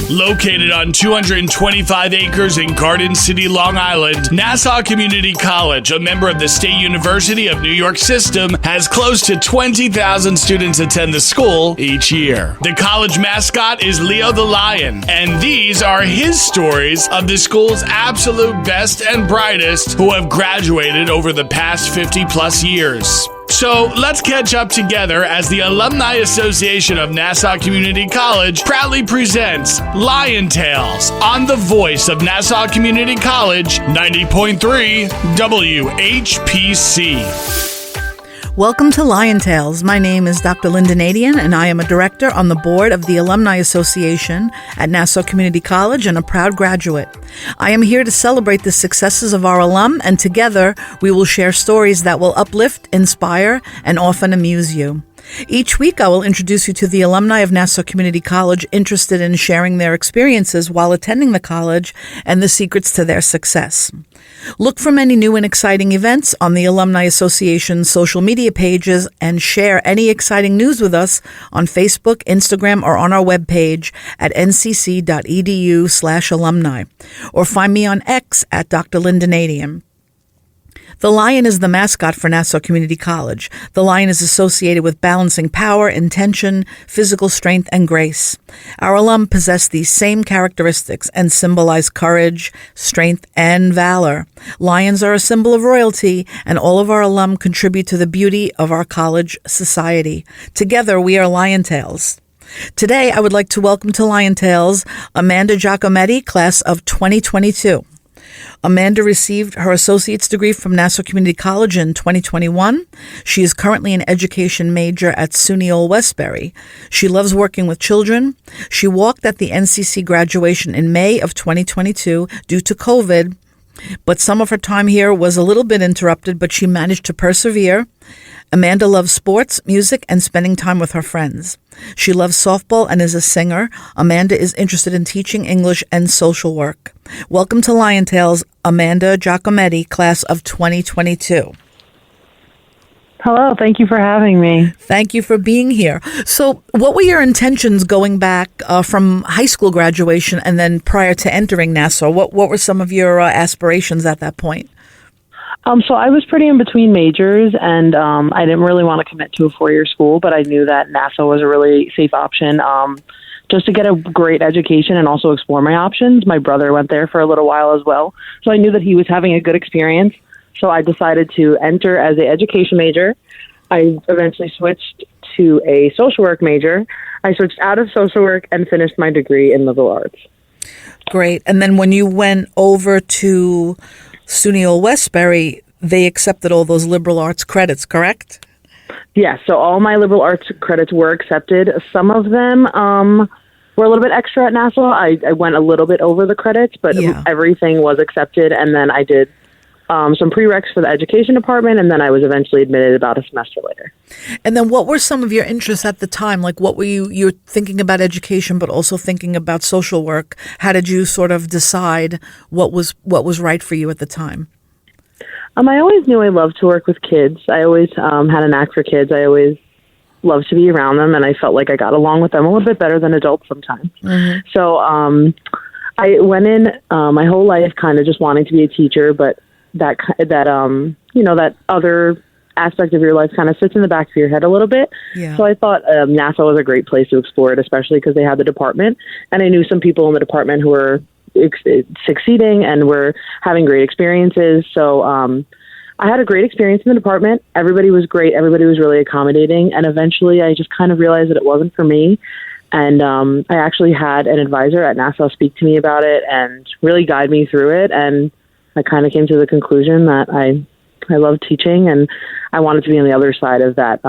Located on 225 acres in Garden City, Long Island, Nassau Community College, a member of the State University of New York system, has close to 20,000 students attend the school each year. The college mascot is Leo the Lion, and these are his stories of the school's absolute best and brightest who have graduated over the past 50 plus years. So let's catch up together as the Alumni Association of Nassau Community College proudly presents Lion Tales on the voice of Nassau Community College, 90.3 WHPC. Welcome to Lion Tales. My name is Dr. Lynnda Nadien, and I am a director on the board of the Alumni Association at Nassau Community College and a proud graduate. I am here to celebrate the successes of our alum, and together we will share stories that will uplift, inspire, and often amuse you. Each week, I will introduce you to the alumni of Nassau Community College interested in sharing their experiences while attending the college and the secrets to their success. Look for many new and exciting events on the Alumni Association's social media pages and share any exciting news with us on Facebook, Instagram, or on our webpage at ncc.edu/alumni, or find me on X at Dr. Lynnda Nadien. The lion is the mascot for Nassau Community College. The lion is associated with balancing power, intention, physical strength, and grace. Our alum possess these same characteristics and symbolize courage, strength, and valor. Lions are a symbol of royalty, and all of our alum contribute to the beauty of our college society. Together, we are Lion Tales. Today, I would like to welcome to Lion Tales Amanda Giacometti, class of 2022. Amanda received her associate's degree from Nassau Community College in 2021. She is currently an education major at SUNY Old Westbury. She loves working with children. She walked at the NCC graduation in May of 2022 due to COVID, but some of her time here was a little bit interrupted, but she managed to persevere. Amanda loves sports, music, and spending time with her friends. She loves softball and is a singer. Amanda is interested in teaching English and social work. Welcome to Lion Tales, Amanda Giacometti, class of 2022. Hello, thank you for having me. Thank you for being here. So what were your intentions going back from high school graduation and then prior to entering Nassau? What were some of your aspirations at that point? So I was pretty in between majors, and I didn't really want to commit to a four-year school, but I knew that Nassau was a really safe option just to get a great education and also explore my options. My brother went there for a little while as well, so I knew that he was having a good experience. So I decided to enter as an education major. I eventually switched to a social work major. I switched out of social work and finished my degree in liberal arts. Great. And then when you went over to SUNY Old Westbury, they accepted all those liberal arts credits, correct? Yes, so all my liberal arts credits were accepted. Some of them were a little bit extra at Nassau. I went a little bit over the credits, but everything was accepted. And then I did some prereqs for the education department, and then I was eventually admitted about a semester later. And then what were some of your interests at the time? Like what were you're thinking about education, but also thinking about social work? How did you sort of decide what was right for you at the time? I always knew I loved to work with kids. I always had a knack for kids. I always loved to be around them, and I felt like I got along with them a little bit better than adults sometimes. Mm-hmm. So I went in my whole life kind of just wanting to be a teacher, but that other aspect of your life kind of sits in the back of your head a little bit. Yeah. So I thought Nassau was a great place to explore it, especially because they had the department, and I knew some people in the department who were succeeding and were having great experiences. So I had a great experience in the department. Everybody was great. Everybody was really accommodating. And eventually I just kind of realized that it wasn't for me. And I actually had an advisor at Nassau speak to me about it and really guide me through it. And I kind of came to the conclusion that I love teaching, and I wanted to be on the other side of that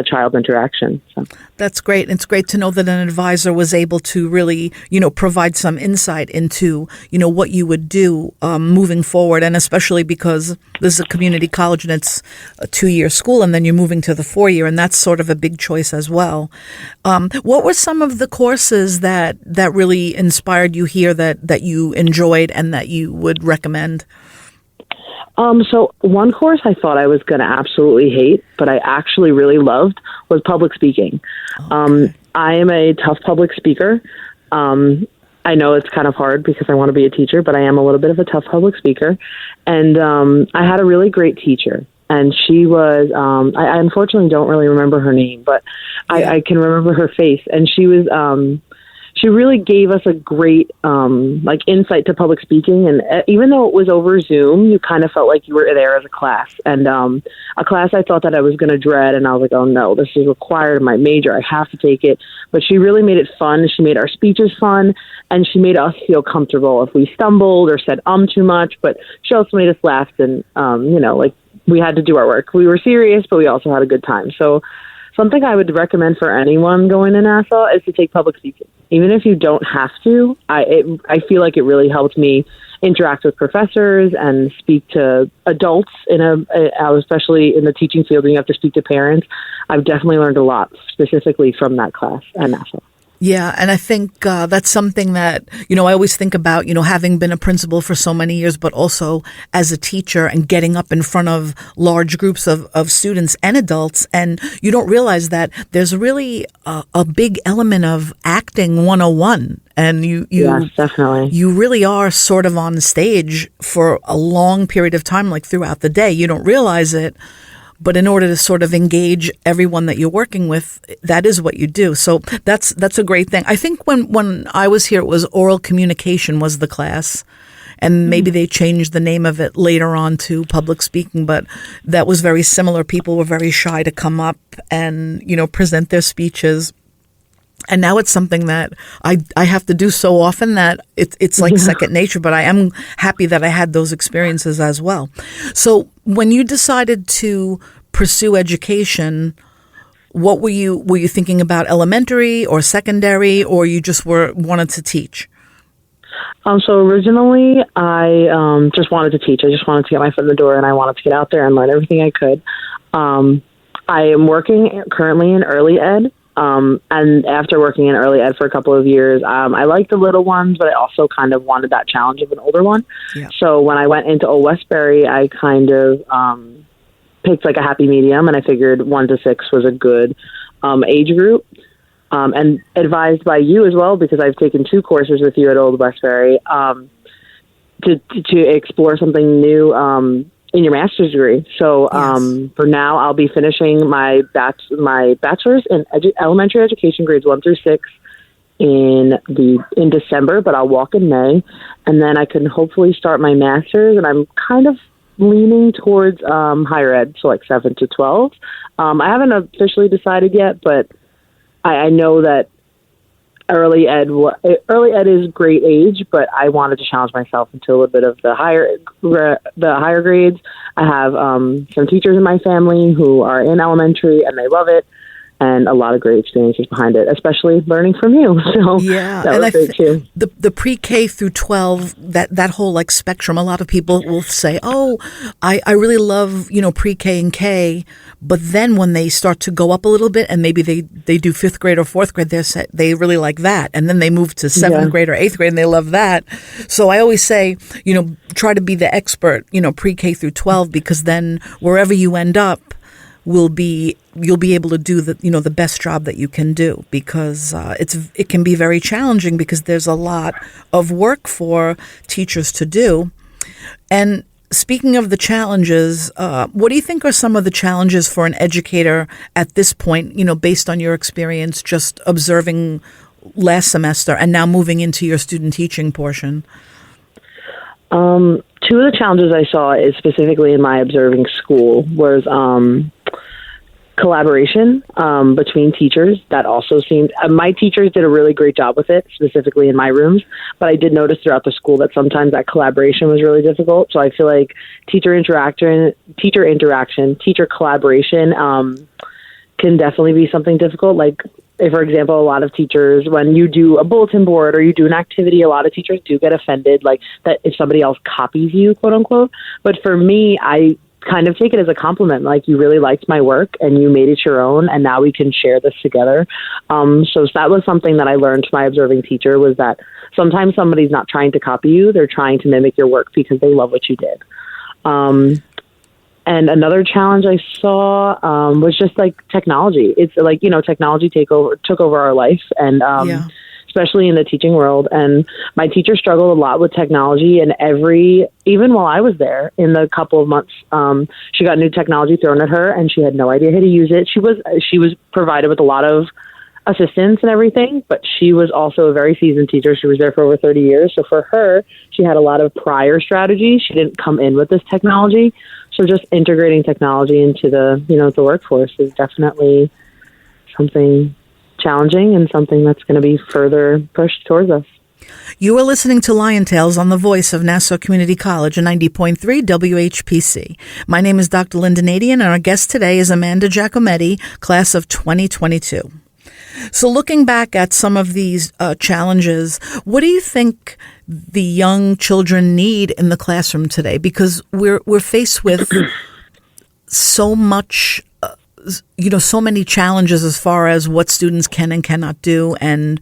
child interaction. So. That's great. It's great to know that an advisor was able to really, provide some insight into, what you would do moving forward, and especially because this is a community college and it's a 2-year school, and then you're moving to the 4-year, and that's sort of a big choice as well. What were some of the courses that really inspired you here that you enjoyed and that you would recommend? So one course I thought I was going to absolutely hate, but I actually really loved, was public speaking. Okay. I am a tough public speaker. I know it's kind of hard because I want to be a teacher, but I am a little bit of a tough public speaker. And I had a really great teacher. And she was, I unfortunately don't really remember her name, but I can remember her face. And she was, she really gave us a great, insight to public speaking. And even though it was over Zoom, you kind of felt like you were there as a class. And a class I thought that I was going to dread. And I was like, oh no, this is required in my major. I have to take it. But she really made it fun. She made our speeches fun. And she made us feel comfortable if we stumbled or said too much. But she also made us laugh. And, we had to do our work. We were serious, but we also had a good time. So something I would recommend for anyone going to Nassau is to take public speaking. Even if you don't have to, I feel like it really helped me interact with professors and speak to adults especially in the teaching field when you have to speak to parents. I've definitely learned a lot specifically from that class at Nassau. Yeah, and I think that's something that, I always think about, having been a principal for so many years, but also as a teacher and getting up in front of large groups of students and adults. And you don't realize that there's really a big element of acting 101. And yes, definitely. You really are sort of on the stage for a long period of time, like throughout the day. You don't realize it. But in order to sort of engage everyone that you're working with, that is what you do. So that's a great thing. I think when I was here, it was oral communication was the class. And maybe they changed the name of it later on to public speaking. But that was very similar. People were very shy to come up and, present their speeches. And now it's something that I have to do so often that it's like second nature, but I am happy that I had those experiences as well. So when you decided to pursue education, what were you thinking about, elementary or secondary, or you just wanted to teach? So originally I just wanted to teach. I just wanted to get my foot in the door and I wanted to get out there and learn everything I could. I am working currently in early ed. And after working in early ed for a couple of years, I liked the little ones, but I also kind of wanted that challenge of an older one. Yeah. So when I went into Old Westbury, I kind of picked like a happy medium, and I figured 1 to 6 was a good age group. And advised by you as well, because I've taken 2 courses with you at Old Westbury to explore something new in your master's degree. So for now, I'll be finishing my bachelor's in elementary education, grades 1 through 6, in December, but I'll walk in May, and then I can hopefully start my master's. And I'm kind of leaning towards higher ed, so like 7 to 12. I haven't officially decided yet, but I know that early ed is great age, but I wanted to challenge myself into a little bit of the higher grades. I have some teachers in my family who are in elementary and they love it, and a lot of great experiences behind it, especially learning from you. So yeah, that was great too. The pre-K through 12, that whole like spectrum, a lot of people will say, oh, I really love, pre-K and K, but then when they start to go up a little bit and maybe they do 5th grade or 4th grade, they really like that. And then they move to 7th grade or 8th grade and they love that. So I always say, try to be the expert, pre-K through 12, because then wherever you end up, you'll be able to do the best job that you can do, because it can be very challenging because there's a lot of work for teachers to do. And speaking of the challenges, what do you think are some of the challenges for an educator at this point, based on your experience just observing last semester and now moving into your student teaching portion? 2 of the challenges I saw is specifically in my observing school was collaboration between teachers. That also seemed, my teachers did a really great job with it, specifically in my rooms, but I did notice throughout the school that sometimes that collaboration was really difficult. So I feel like teacher interaction, teacher collaboration can definitely be something difficult. Like, if, for example, a lot of teachers, when you do a bulletin board or you do an activity, a lot of teachers do get offended, like that if somebody else copies you, quote unquote. But for me, I kind of take it as a compliment. Like, you really liked my work and you made it your own, and now we can share this together. So that was something that I learned from my observing teacher, was that sometimes somebody's not trying to copy you. They're trying to mimic your work because they love what you did. And another challenge I saw was just like technology. It's like, technology took over our life, and especially in the teaching world. And my teacher struggled a lot with technology, and even while I was there, in the couple of months, she got new technology thrown at her and she had no idea how to use it. She was provided with a lot of assistance and everything, but she was also a very seasoned teacher. She was there for over 30 years. So for her, she had a lot of prior strategies. She didn't come in with this technology. So just integrating technology into the workforce is definitely something challenging and something that's going to be further pushed towards us. You are listening to Lion Tales on the voice of Nassau Community College, 90.3 WHPC. My name is Dr. Lynnda Nadien, and our guest today is Amanda Giacometti, class of 2022. So looking back at some of these challenges, what do you think the young children need in the classroom today? Because we're faced with so much, so many challenges as far as what students can and cannot do, and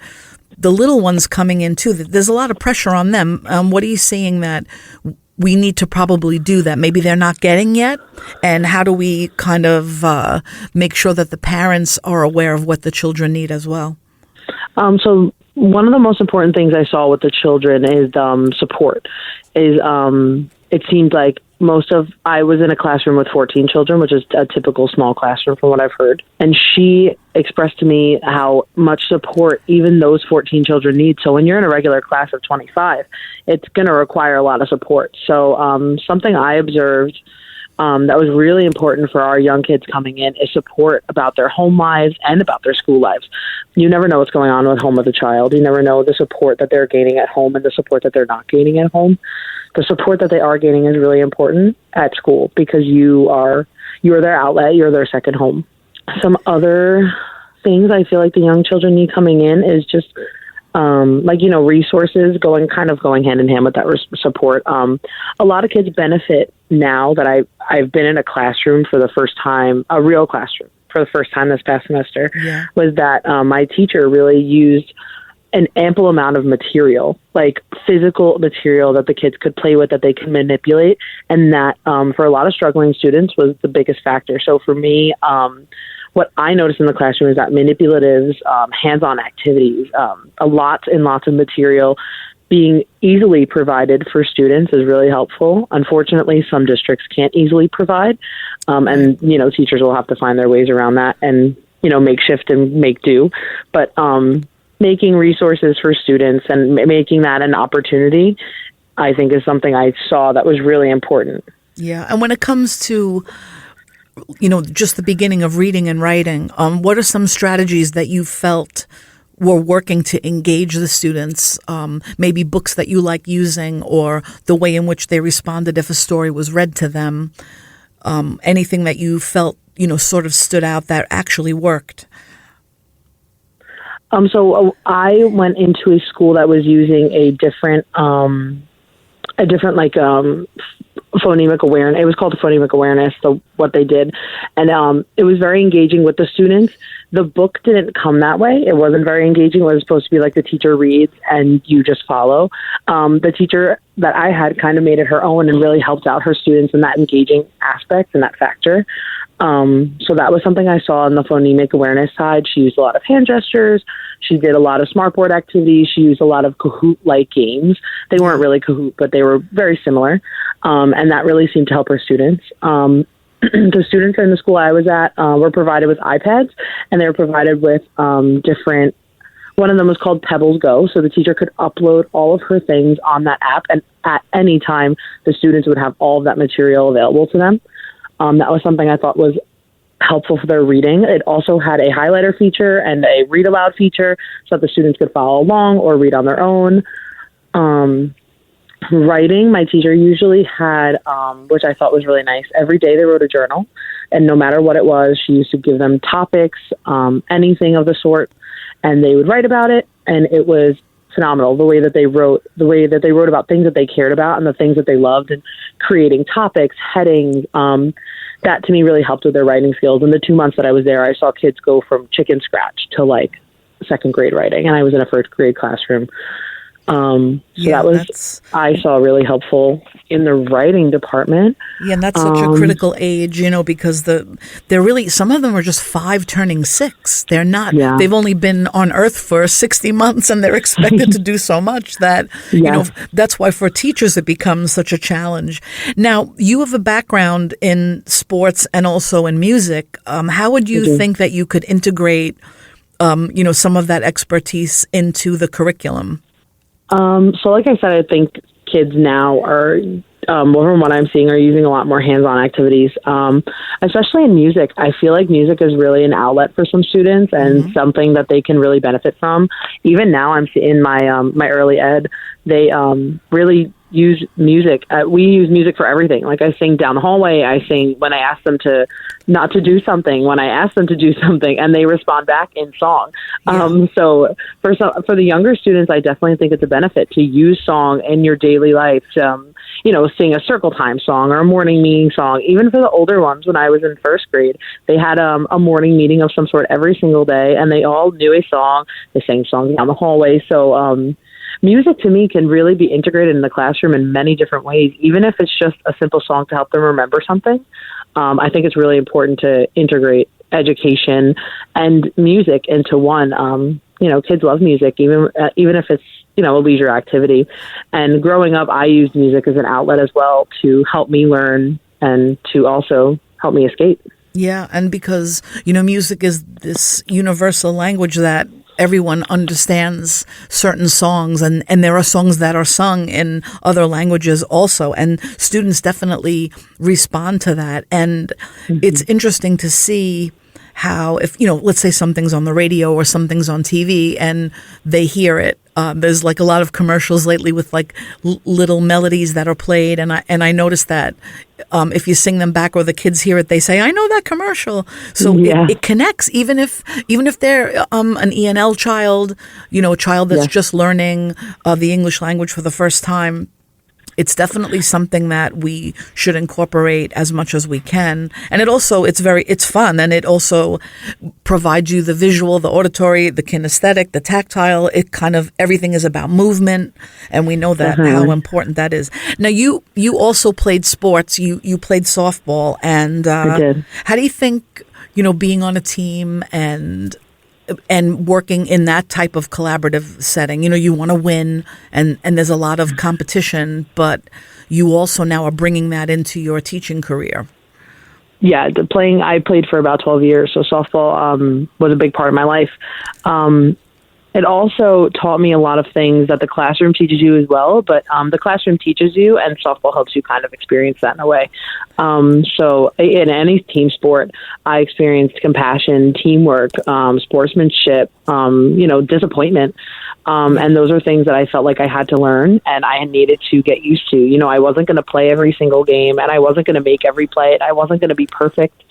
the little ones coming in too. There's a lot of pressure on them. What are you seeing that we need to probably do that maybe they're not getting yet? And how do we kind of make sure that the parents are aware of what the children need as well? So one of the most important things I saw with the children is support. It seemed like I was in a classroom with 14 children, which is a typical small classroom from what I've heard. And she expressed to me how much support even those 14 children need. So when you're in a regular class of 25, it's going to require a lot of support. So something I observed that was really important for our young kids coming in is support about their home lives and about their school lives. You never know what's going on with home with a child. You never know the support that they're gaining at home and the support that they're not gaining at home. The support that they are gaining is really important at school because you're their outlet, you're their second home. Some other things I feel like the young children need coming in is just resources going hand in hand with that support. A lot of kids benefit now that I've been in a classroom for the first time, a real classroom for the first time this past semester, was that my teacher really used an ample amount of material, like physical material that the kids could play with, that they could manipulate. And that for a lot of struggling students was the biggest factor. So for me, what I noticed in the classroom is that manipulatives, hands-on activities, lots and lots of material being easily provided for students is really helpful. Unfortunately, some districts can't easily provide. And teachers will have to find their ways around that and, make shift and make do. But making resources for students and making that an opportunity, I think, is something I saw that was really important. Yeah. And when it comes to, just the beginning of reading and writing, what are some strategies that you felt were working to engage the students? Maybe books that you like using or the way in which they responded if a story was read to them. Anything that you felt, sort of stood out that actually worked? So I went into a school that was using a different phonemic awareness. It was called phonemic awareness, what they did. And it was very engaging with the students. The book didn't come that way. It wasn't very engaging. It was supposed to be like the teacher reads and you just follow. The teacher that I had kind of made it her own and really helped out her students in that engaging aspect and that factor. So that was something I saw on the phonemic awareness side. She used a lot of hand gestures. She did a lot of smartboard activities. She used a lot of Kahoot-like games. They weren't really Kahoot, but they were very similar. And that really seemed to help her students. The students in the school I was at were provided with iPads, and they were provided with different. One of them was called Pebbles Go, so the teacher could upload all of her things on that app, and at any time, the students would have all of that material available to them. That was something I thought was helpful for their reading. It also had a highlighter feature and a read aloud feature so that the students could follow along or read on their own. Writing, my teacher usually had, which I thought was really nice. Every day they wrote a journal, and no matter what it was, she used to give them topics, anything of the sort, and they would write about it, and it was phenomenal the way that they wrote about things that they cared about and the things that they loved, and creating topics, headings. That to me really helped with their writing skills. In the 2 months that I was there, I saw kids go from chicken scratch to like second grade writing, and I was in a first grade classroom. That was, I saw, really helpful in the writing department. Yeah, and that's such a critical age, because they're really, some of them are just 5 turning 6. They're not, they've only been on Earth for 60 months and they're expected to do so much that, that's why for teachers it becomes such a challenge. Now, you have a background in sports and also in music. How would you think that you could integrate, some of that expertise into the curriculum? So like I said, I think kids now are, from what I'm seeing, are using a lot more hands-on activities, especially in music. I feel like music is really an outlet for some students and something that they can really benefit from. Even now, I'm in my early ed, they really use music. We use music for everything. Like I sing down the hallway. I sing when I ask them to not to do something, when I ask them to do something, and they respond back in song. So for the younger students, I definitely think it's a benefit to use song in your daily life. Sing a circle time song or a morning meeting song. Even for the older ones, when I was in first grade, they had a morning meeting of some sort every single day, and they all knew a song. They sang songs down the hallway. So music to me can really be integrated in the classroom in many different ways, even if it's just a simple song to help them remember something. I think it's really important to integrate education and music into one. Kids love music, even if it's, a leisure activity. And growing up, I used music as an outlet as well to help me learn and to also help me escape. Yeah, and because, music is this universal language that everyone understands certain songs, and there are songs that are sung in other languages also, and students definitely respond to that. And it's interesting to see how, if, let's say something's on the radio or something's on TV and they hear it. There's like a lot of commercials lately with like little melodies that are played, and I noticed that if you sing them back or the kids hear it, they say, "I know that commercial." So it connects, even if they're an ENL child, a child that's just learning the English language for the first time. It's definitely something that we should incorporate as much as we can. And it's fun. And it also provides you the visual, the auditory, the kinesthetic, the tactile. It kind of, everything is about movement. And we know that how important that is. Now, you also played sports. You played softball. And I did. How do you think, being on a team and working in that type of collaborative setting, you want to win and there's a lot of competition, but you also now are bringing that into your teaching career. Yeah, I played for about 12 years, so softball was a big part of my life. It also taught me a lot of things that the classroom teaches you as well, but the classroom teaches you and softball helps you kind of experience that in a way. So in any team sport, I experienced compassion, teamwork, sportsmanship, disappointment. And those are things that I felt like I had to learn and I needed to get used to. I wasn't going to play every single game and I wasn't going to make every play and I wasn't going to be perfect.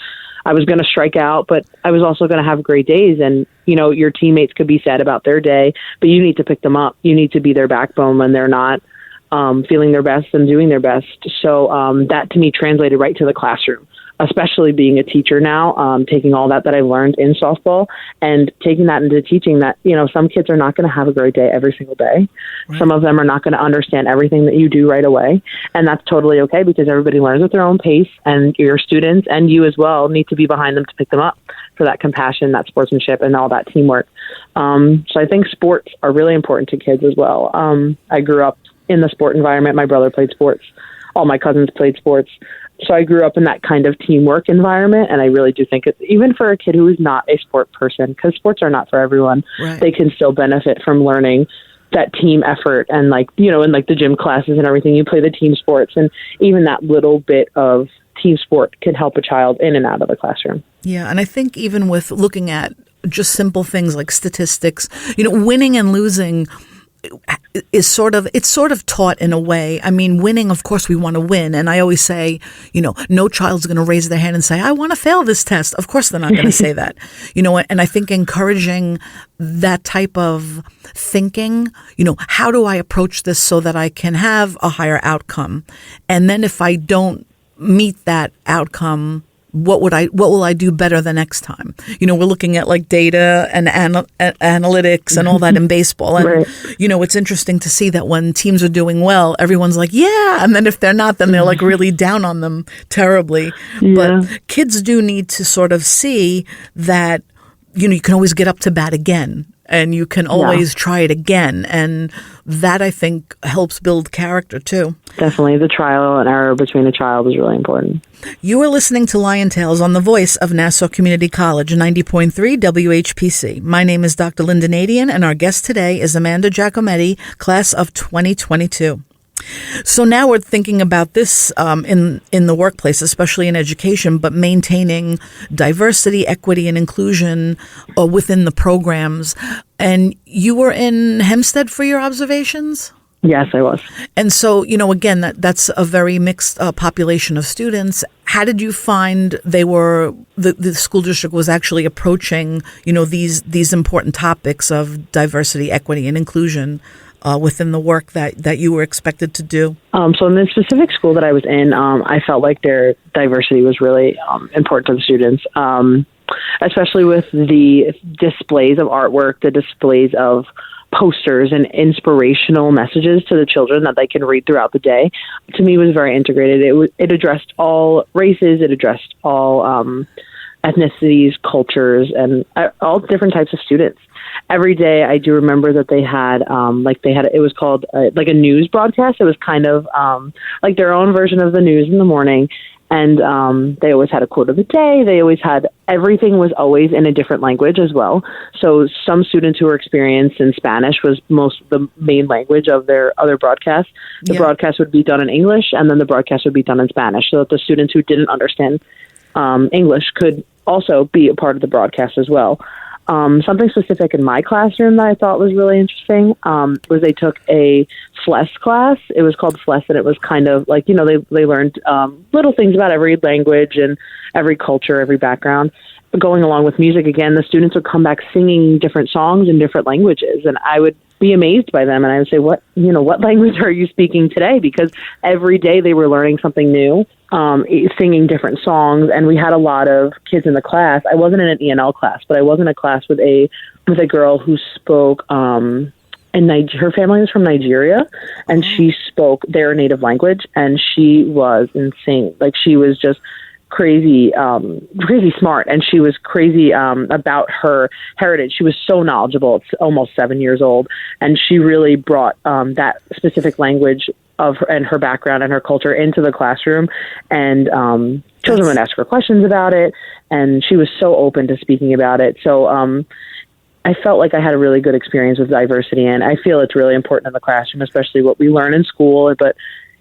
I was going to strike out, but I was also going to have great days. And, your teammates could be sad about their day, but you need to pick them up. You need to be their backbone when they're not feeling their best and doing their best. So that to me translated right to the classroom, especially being a teacher now, taking all that I've learned in softball and taking that into teaching that, some kids are not going to have a great day every single day. Right. Some of them are not going to understand everything that you do right away. And that's totally okay because everybody learns at their own pace and your students and you as well need to be behind them to pick them up for that compassion, that sportsmanship and all that teamwork. So I think sports are really important to kids as well. I grew up in the sport environment. My brother played sports. All my cousins played sports. So I grew up in that kind of teamwork environment, and I really do think it's, even for a kid who is not a sport person, because sports are not for everyone, right. They can still benefit from learning that team effort and in the gym classes and everything, you play the team sports, and even that little bit of team sport can help a child in and out of the classroom. Yeah, and I think even with looking at just simple things like statistics, winning and losing is sort of taught in a way. I mean, winning, of course, we want to win. And I always say, no child's going to raise their hand and say, I want to fail this test. Of course, they're not going to say that, and I think encouraging that type of thinking, how do I approach this so that I can have a higher outcome? And then if I don't meet that outcome, what will I do better the next time? You know, we're looking at like data and analytics and all that in baseball. And, Right. you know, it's interesting to see that when teams are doing well, everyone's like, yeah. And then if they're not, then they're like really down on them terribly. Yeah. But kids do need to sort of see that, you know, you can always get up to bat again. And you can always try it again. And that, I think, helps build character, too. Definitely. The trial and error between a child is really important. You are listening to Lion Tales on the voice of Nassau Community College, 90.3 WHPC. My name is Dr. Lynnda Nadien, and our guest today is Amanda Giacometti, class of 2022. So now we're thinking about this in the workplace, especially in education, but maintaining diversity, equity, and inclusion within the programs. And you were in Hempstead for your observations? Yes, I was. And so, you know, again, that's a very mixed population of students. How did you find the school district was actually approaching, you know, these important topics of diversity, equity, and inclusion within the work that you were expected to do? So in the specific school that I was in, I felt like their diversity was really important to the students, especially with the displays of artwork, the displays of posters and inspirational messages to the children that they can read throughout the day. To me, it was very integrated. It addressed all races. It addressed all ethnicities, cultures, and all different types of students. Every day, I do remember that they had, it was called like a news broadcast. It was kind of like their own version of the news in the morning. And they always had a quote of the day. They always had, everything was always in a different language as well. So some students who were experienced in Spanish was the main language of their other broadcasts. The broadcast would be done in English, and then the broadcast would be done in Spanish, so that the students who didn't understand English could also be a part of the broadcast as well. Something specific in my classroom that I thought was really interesting was they took a FLES class. It was called FLES, and it was kind of like, you know, they learned little things about every language and every culture, every background. Going along with music, again, the students would come back singing different songs in different languages, and I would be amazed by them, and I would say, what language are you speaking today? Because every day they were learning something new, singing different songs, and we had a lot of kids in the class. I wasn't in an ENL class, but I was in a class with a girl who spoke, and her family was from Nigeria, and she spoke their native language, and she was insane. Like, she was just crazy smart, and she was crazy about her heritage. She was so knowledgeable. It's almost 7 years old, and she really brought that specific language of her, and her background and her culture into the classroom, and children would ask her questions about it, and she was so open to speaking about it. So I felt like I had a really good experience with diversity, and I feel it's really important in the classroom, especially what we learn in school, but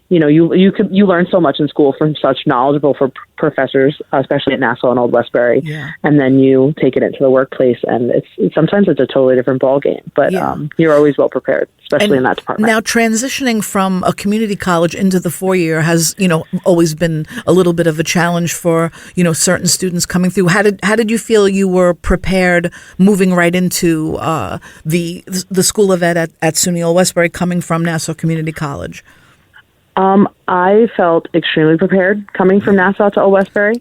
you know, you learn so much in school from such knowledgeable professors, especially at Nassau and Old Westbury, and then you take it into the workplace, and sometimes it's a totally different ballgame. But you're always well prepared, especially in that department. Now, transitioning from a community college into the 4-year has, you know, always been a little bit of a challenge for, you know, certain students coming through. How did you feel you were prepared moving right into the School of Ed at SUNY Old Westbury, coming from Nassau Community College? I felt extremely prepared coming from Nassau to Old Westbury.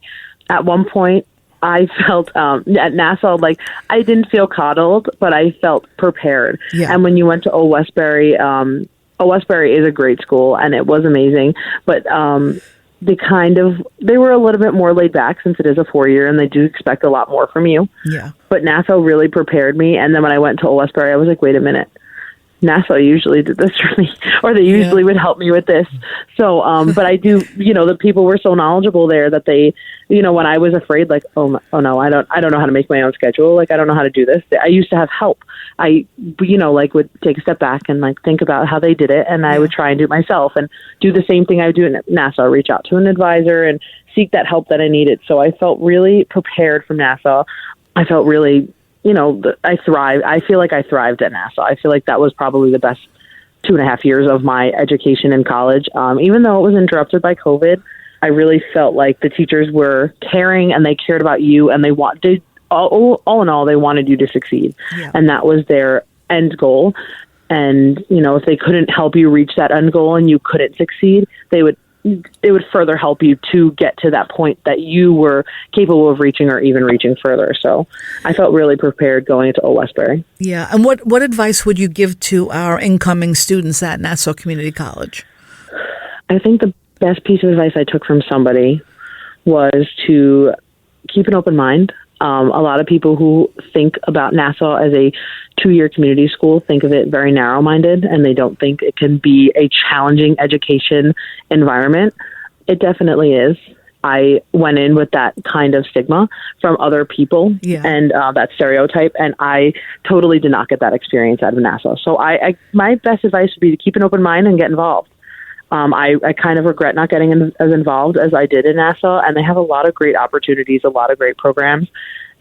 At one point, I felt at Nassau, like, I didn't feel coddled, but I felt prepared. Yeah. And when you went to Old Westbury is a great school, and it was amazing. But they were a little bit more laid back, since it is a 4-year, and they do expect a lot more from you. Yeah. But Nassau really prepared me. And then when I went to Old Westbury, I was like, wait a minute. Nassau usually did this for me, or they usually would help me with this. So, but I do, you know, the people were so knowledgeable there that they, you know, when I was afraid, like, oh no, I don't know how to make my own schedule. Like, I don't know how to do this. I used to have help. I, you know, like, would take a step back and like think about how they did it. And I would try and do it myself and do the same thing I would do at Nassau, reach out to an advisor and seek that help that I needed. So I felt really prepared from Nassau. I felt really, you know, I thrived. I feel like I thrived at Nassau. I feel like that was probably the best 2.5 years of my education in college. Even though it was interrupted by COVID, I really felt like the teachers were caring, and they cared about you, and all in all, they wanted you to succeed. Yeah. And that was their end goal. And, you know, if they couldn't help you reach that end goal and you couldn't succeed, they would it would further help you to get to that point that you were capable of reaching or even reaching further. So I felt really prepared going into Old Westbury. Yeah. And what advice would you give to our incoming students at Nassau Community College? I think the best piece of advice I took from somebody was to keep an open mind. A lot of people who think about Nassau as a 2-year community school think of it very narrow-minded, and they don't think it can be a challenging education environment. It definitely is. I went in with that kind of stigma from other people and that stereotype, and I totally did not get that experience out of Nassau. So my best advice would be to keep an open mind and get involved. I kind of regret not getting as involved as I did in Nassau, and they have a lot of great opportunities, a lot of great programs.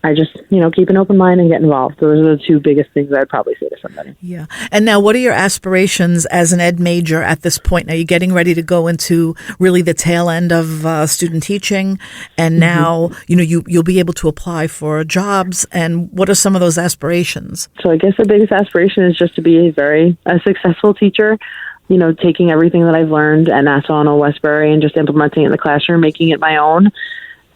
I just, keep an open mind and get involved. Those are the 2 biggest things I'd probably say to somebody. Yeah. And now, what are your aspirations as an ed major at this point? Now, you're getting ready to go into really the tail end of student teaching, and now, you'll be able to apply for jobs. And what are some of those aspirations? So I guess the biggest aspiration is just to be a successful teacher. Taking everything that I've learned at Nassau and Old Westbury and just implementing it in the classroom, making it my own,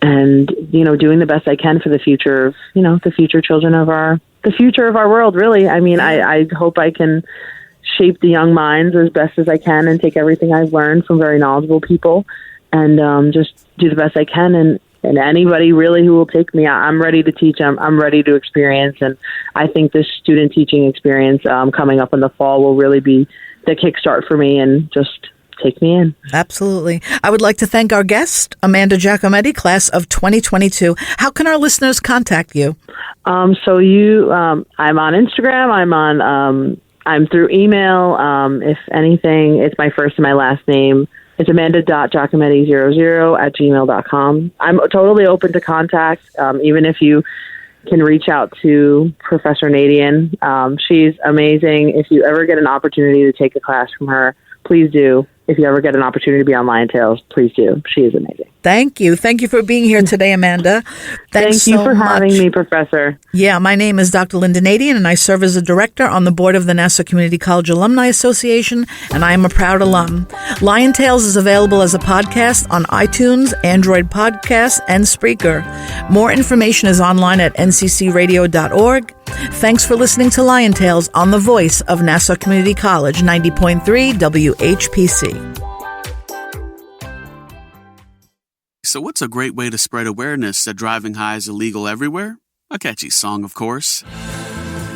and, doing the best I can for the future of, the future children of the future of our world, really. I mean, I hope I can shape the young minds as best as I can and take everything I've learned from very knowledgeable people and just do the best I can. And anybody really who will take me, I'm ready to teach them. I'm ready to experience. And I think this student teaching experience coming up in the fall will really be the kickstart for me and just take me in. Absolutely. I would like to thank our guest, Amanda Giacometti, class of 2022. How can our listeners contact you? I'm on Instagram. I'm through email. If anything, it's my first and my last name. It's amanda.giacometti00@gmail.com. I'm totally open to contact, even if you can reach out to Professor Nadien. She's amazing. If you ever get an opportunity to take a class from her, please do. If you ever get an opportunity to be on Lion Tales, please do. She is amazing. Thank you. Thank you for being here today, Amanda. Thanks Thank you for having me, Professor. Yeah, my name is Dr. Lynnda Nadien, and I serve as a director on the board of the Nassau Community College Alumni Association, and I am a proud alum. Lion Tales is available as a podcast on iTunes, Android Podcasts, and Spreaker. More information is online at nccradio.org. Thanks for listening to Lion Tales on the voice of Nassau Community College, 90.3 WHPC. So what's a great way to spread awareness that driving high is illegal everywhere? A catchy song, of course.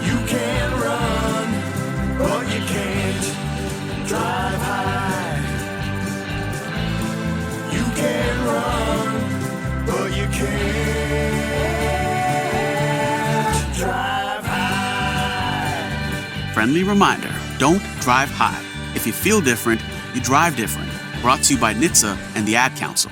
You can run, but you can't drive high. You can run, but you can't drive high. Friendly reminder, don't drive high. If you feel different, you drive different. Brought to you by NHTSA and the Ad Council.